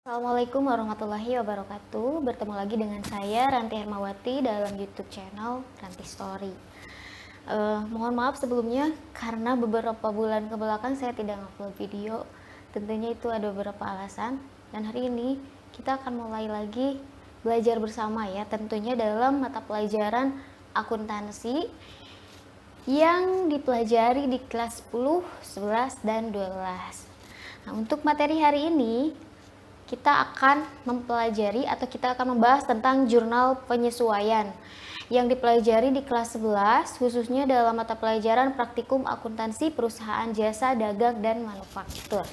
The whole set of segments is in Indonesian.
Assalamualaikum warahmatullahi wabarakatuh. Bertemu lagi dengan saya Ranti Hermawati dalam YouTube channel Ranti Story. Mohon maaf sebelumnya karena beberapa bulan ke belakang saya tidak upload video. Tentunya itu ada beberapa alasan. Dan hari ini kita akan mulai lagi belajar bersama ya. Tentunya dalam mata pelajaran akuntansi yang dipelajari di kelas 10, 11, dan 12. Nah, untuk materi hari ini kita akan mempelajari atau kita akan membahas tentang jurnal penyesuaian yang dipelajari di kelas 11 khususnya dalam mata pelajaran praktikum akuntansi perusahaan jasa dagang dan manufaktur.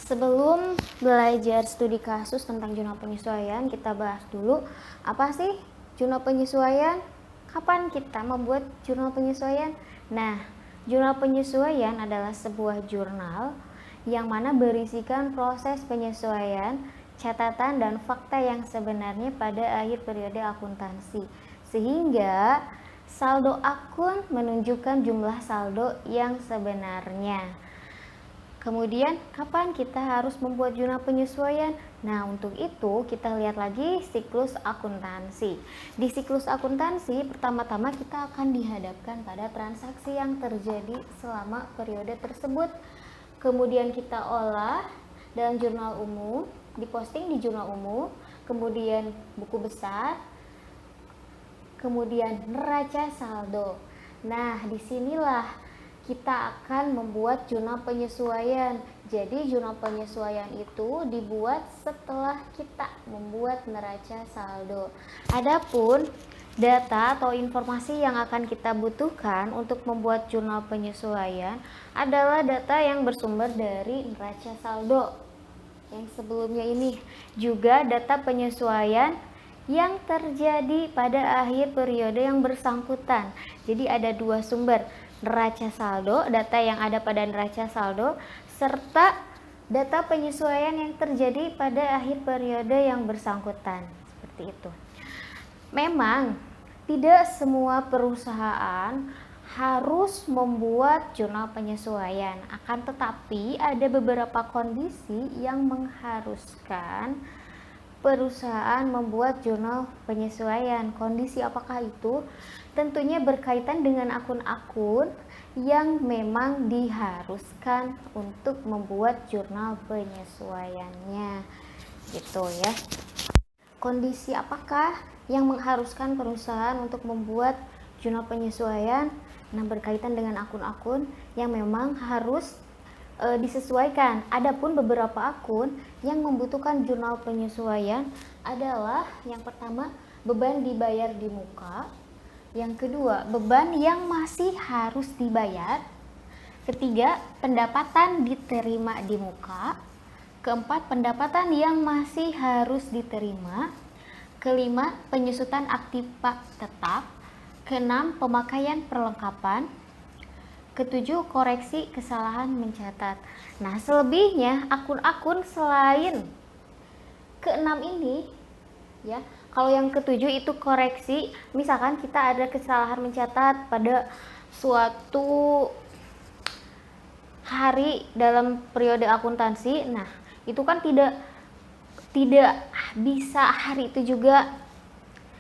Sebelum belajar studi kasus tentang jurnal penyesuaian, kita bahas dulu apa sih jurnal penyesuaian? Kapan kita membuat jurnal penyesuaian? Nah, jurnal penyesuaian adalah sebuah jurnal yang mana berisikan proses penyesuaian, catatan, dan fakta yang sebenarnya pada akhir periode akuntansi. Sehingga saldo akun menunjukkan jumlah saldo yang sebenarnya. Kemudian, kapan kita harus membuat jurnal penyesuaian? Nah, untuk itu kita lihat lagi siklus akuntansi. Di siklus akuntansi, pertama-tama kita akan dihadapkan pada transaksi yang terjadi selama periode tersebut. Kemudian kita olah dalam jurnal umum, diposting di jurnal umum, kemudian buku besar, kemudian neraca saldo. Nah, disinilah kita akan membuat jurnal penyesuaian. Jadi jurnal penyesuaian itu dibuat setelah kita membuat neraca saldo. Adapun data atau informasi yang akan kita butuhkan untuk membuat jurnal penyesuaian adalah data yang bersumber dari neraca saldo yang sebelumnya ini, juga data penyesuaian yang terjadi pada akhir periode yang bersangkutan. Jadi ada dua sumber, neraca saldo, data yang ada pada neraca saldo, serta data penyesuaian yang terjadi pada akhir periode yang bersangkutan. Seperti itu. Memang tidak semua perusahaan harus membuat jurnal penyesuaian, akan tetapi ada beberapa kondisi yang mengharuskan perusahaan membuat jurnal penyesuaian. Kondisi apakah itu? Tentunya berkaitan dengan akun-akun yang memang diharuskan untuk membuat jurnal penyesuaiannya, gitu ya. Kondisi apakah yang mengharuskan perusahaan untuk membuat jurnal penyesuaian? Nah, berkaitan dengan akun-akun yang memang harus disesuaikan. Adapun beberapa akun yang membutuhkan jurnal penyesuaian adalah yang pertama, beban dibayar di muka. Yang kedua, beban yang masih harus dibayar. Ketiga, pendapatan diterima di muka. Keempat, pendapatan yang masih harus diterima. Kelima, penyusutan aktiva tetap. Keenam, pemakaian perlengkapan. Ketujuh, koreksi kesalahan mencatat. Nah, selebihnya akun-akun selain keenam ini ya. Kalau yang ketujuh itu koreksi, misalkan kita ada kesalahan mencatat pada suatu hari dalam periode akuntansi. Nah, itu kan tidak bisa hari itu juga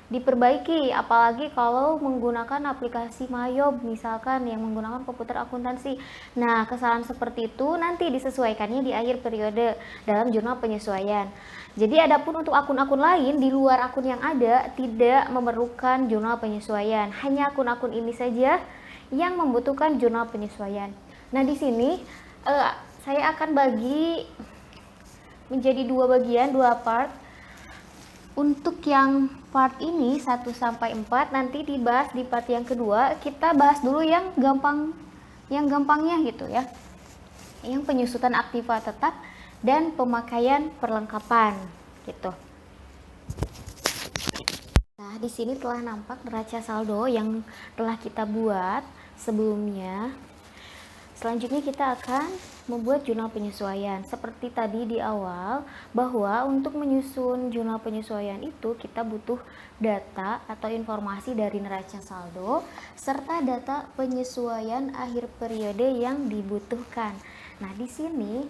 diperbaiki, apalagi kalau menggunakan aplikasi Mayob misalkan yang menggunakan komputer akuntansi. Nah, kesalahan seperti itu nanti disesuaikannya di akhir periode dalam jurnal penyesuaian. Jadi adapun untuk akun-akun lain di luar akun yang ada tidak memerlukan jurnal penyesuaian. Hanya akun-akun ini saja yang membutuhkan jurnal penyesuaian. Nah, di sini saya akan bagi menjadi dua bagian, dua part. Untuk yang part ini 1 sampai 4 nanti dibahas di part yang kedua. Kita bahas dulu yang gampangnya gitu ya. Yang penyusutan aktiva tetap dan pemakaian perlengkapan gitu. Nah, di sini telah nampak neraca saldo yang telah kita buat sebelumnya. Selanjutnya kita akan membuat jurnal penyesuaian. Seperti tadi di awal, bahwa untuk menyusun jurnal penyesuaian itu kita butuh data atau informasi dari neraca saldo serta data penyesuaian akhir periode yang dibutuhkan. Nah, di sini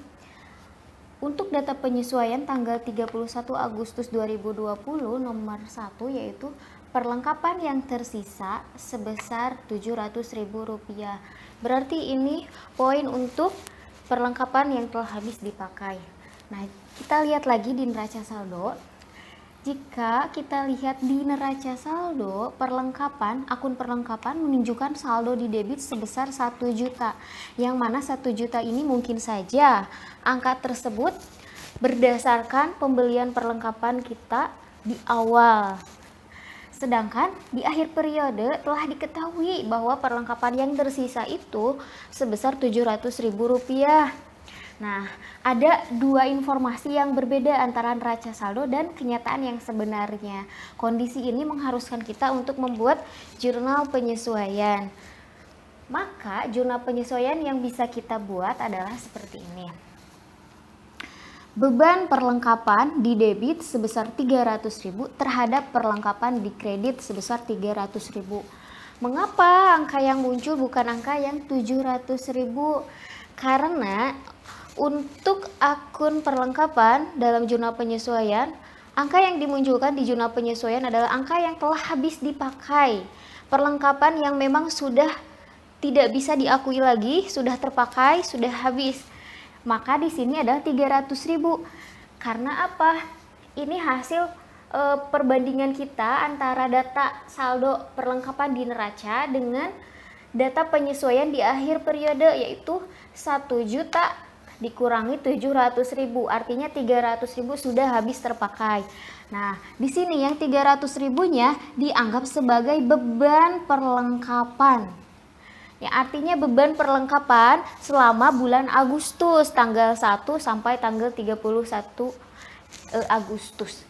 untuk data penyesuaian tanggal 31 Agustus 2020 nomor 1 yaitu perlengkapan yang tersisa sebesar Rp700.000. Berarti ini poin untuk perlengkapan yang telah habis dipakai. Nah, kita lihat lagi di neraca saldo. Jika kita lihat di neraca saldo, akun perlengkapan menunjukkan saldo di debit sebesar 1 juta. Yang mana 1 juta ini mungkin saja angka tersebut berdasarkan pembelian perlengkapan kita di awal. Sedangkan di akhir periode telah diketahui bahwa perlengkapan yang tersisa itu sebesar Rp700.000. Nah, ada dua informasi yang berbeda antara neraca saldo dan kenyataan yang sebenarnya. Kondisi ini mengharuskan kita untuk membuat jurnal penyesuaian. Maka, jurnal penyesuaian yang bisa kita buat adalah seperti ini. Beban perlengkapan di debit sebesar Rp300.000 terhadap perlengkapan di kredit sebesar Rp300.000. Mengapa angka yang muncul bukan angka yang Rp700.000? Karena untuk akun perlengkapan dalam jurnal penyesuaian, angka yang dimunculkan di jurnal penyesuaian adalah angka yang telah habis dipakai. Perlengkapan yang memang sudah tidak bisa diakui lagi, sudah terpakai, sudah habis. Maka di sini adalah Rp300.000. Karena apa? Ini hasil perbandingan kita antara data saldo perlengkapan di neraca dengan data penyesuaian di akhir periode, yaitu 1 juta dikurangi 700.000, artinya 300.000 sudah habis terpakai. Nah, di sini yang 300.000-nya dianggap sebagai beban perlengkapan. Ya, artinya beban perlengkapan selama bulan Agustus, tanggal 1 sampai tanggal 31 Agustus.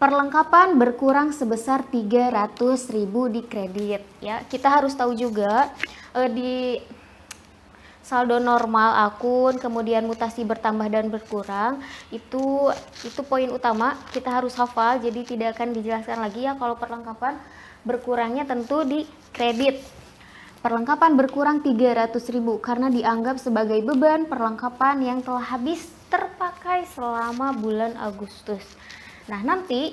Perlengkapan berkurang sebesar 300.000 di kredit. Ya, kita harus tahu juga di saldo normal akun, kemudian mutasi bertambah dan berkurang, itu poin utama kita harus hafal, jadi tidak akan dijelaskan lagi ya. Kalau perlengkapan berkurangnya tentu di kredit. Perlengkapan berkurang 300.000 karena dianggap sebagai beban perlengkapan yang telah habis terpakai selama bulan Agustus. Nah, nanti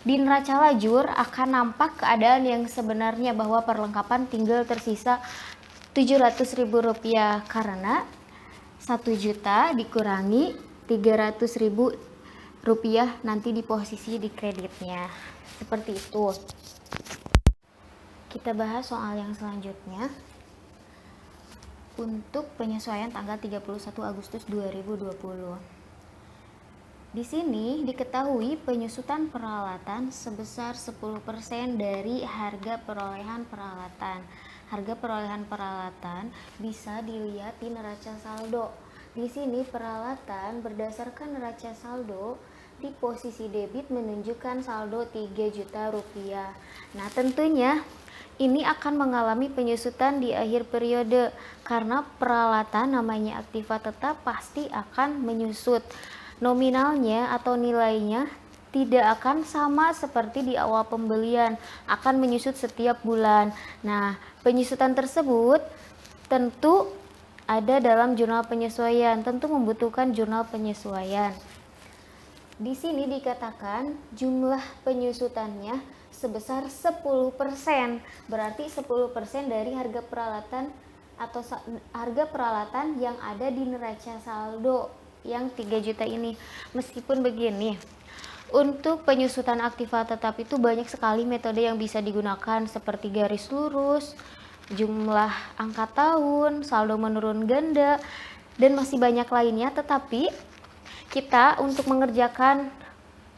di neraca lajur akan nampak keadaan yang sebenarnya bahwa perlengkapan tinggal tersisa Rp700.000 karena 1 juta dikurangi Rp300.000 nanti di posisi di kreditnya. Seperti itu. Kita bahas soal yang selanjutnya. Untuk penyesuaian tanggal 31 Agustus 2020. Di sini diketahui penyusutan peralatan sebesar 10% dari harga perolehan peralatan. Harga perolehan peralatan bisa dilihat di neraca saldo. Di sini peralatan berdasarkan neraca saldo di posisi debit menunjukkan saldo Rp3 juta. Nah, tentunya ini akan mengalami penyusutan di akhir periode karena peralatan namanya aktiva tetap pasti akan menyusut. Nominalnya atau nilainya tidak akan sama seperti di awal pembelian, akan menyusut setiap bulan. Nah, penyusutan tersebut tentu ada dalam jurnal penyesuaian, tentu membutuhkan jurnal penyesuaian. Di sini dikatakan jumlah penyusutannya sebesar 10%, berarti 10% dari harga peralatan atau harga peralatan yang ada di neraca saldo yang 3 juta ini. Meskipun begini, untuk penyusutan aktiva tetap itu banyak sekali metode yang bisa digunakan seperti garis lurus, jumlah angka tahun, saldo menurun ganda, dan masih banyak lainnya. Tetapi kita untuk mengerjakan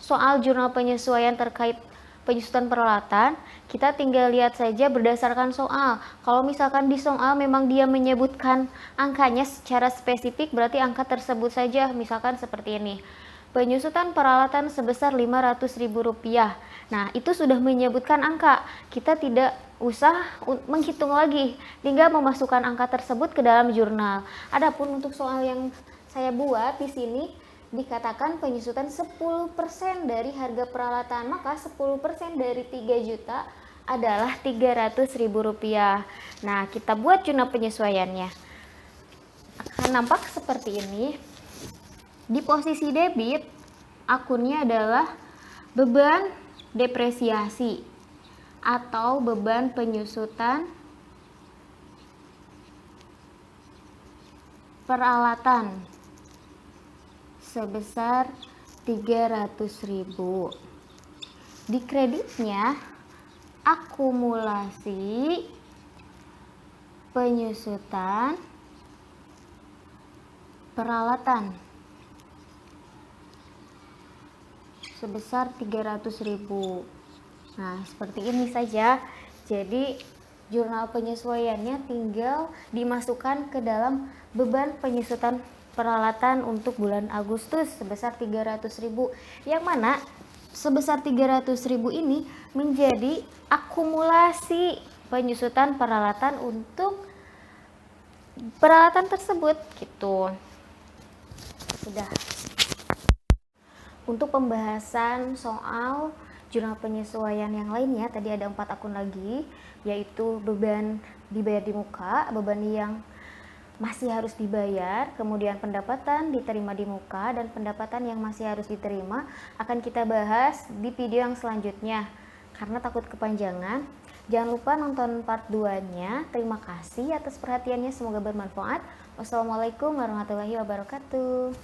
soal jurnal penyesuaian terkait penyusutan peralatan, kita tinggal lihat saja berdasarkan soal. Kalau misalkan di soal memang dia menyebutkan angkanya secara spesifik, berarti angka tersebut saja, misalkan seperti ini. Penyusutan peralatan sebesar Rp500.000. Nah, itu sudah menyebutkan angka. Kita tidak usah menghitung lagi, tinggal memasukkan angka tersebut ke dalam jurnal. Adapun untuk soal yang saya buat di sini dikatakan penyusutan 10% dari harga peralatan, maka 10% dari 3 juta adalah Rp300.000. Nah, kita buat jurnal penyesuaiannya. Akan nampak seperti ini. Di posisi debit, akunnya adalah beban depresiasi atau beban penyusutan peralatan sebesar 300.000. Di kreditnya, akumulasi penyusutan peralatan sebesar 300.000. Nah, seperti ini saja. Jadi jurnal penyesuaiannya tinggal dimasukkan ke dalam beban penyusutan peralatan untuk bulan Agustus sebesar 300.000, yang mana sebesar 300.000 ini menjadi akumulasi penyusutan peralatan untuk peralatan tersebut gitu. Sudah. Untuk pembahasan soal jurnal penyesuaian yang lainnya, tadi ada 4 akun lagi, yaitu beban dibayar di muka, beban yang masih harus dibayar, kemudian pendapatan diterima di muka, dan pendapatan yang masih harus diterima akan kita bahas di video yang selanjutnya. Karena takut kepanjangan, jangan lupa nonton part 2-nya. Terima kasih atas perhatiannya, semoga bermanfaat. Wassalamualaikum warahmatullahi wabarakatuh.